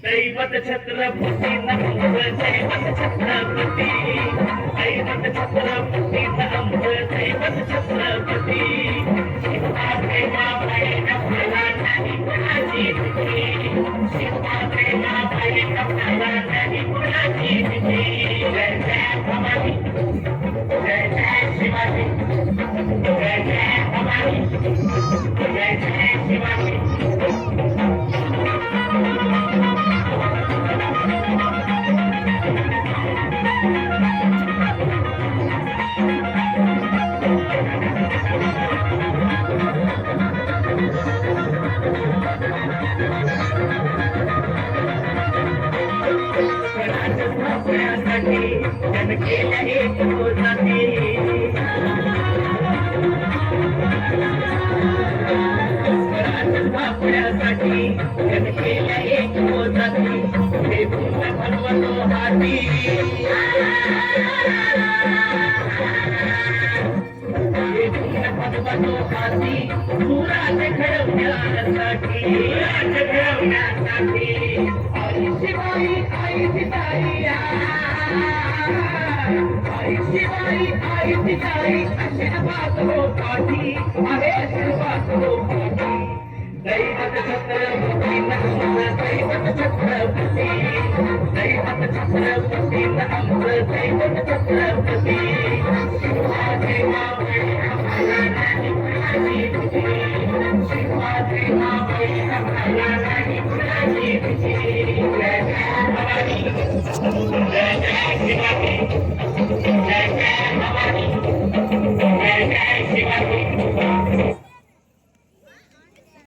दैवत छत्रपती नमः दैवत छत्रपती दैवत छत्रपती नमः दैवत छत्रपती शिवा प्रेमा बहिण मला नाही कुणाची भीती शिवा प्रेमा बहिण मला नाही कुणाची भीती जय जय भवानी जय जय शिवाजी जय जय भवानी जय जय शिवाजी दैवत छत्रपती नमः दैवत छत्रपती दैवत छत्रपती नमः दैवत छत्रपती शिवा देवा मला नाही कुणाची भीती शिवा देवा मला नाही कुणाची भीती जय जय भवानी जय जय शिवाजी जय जय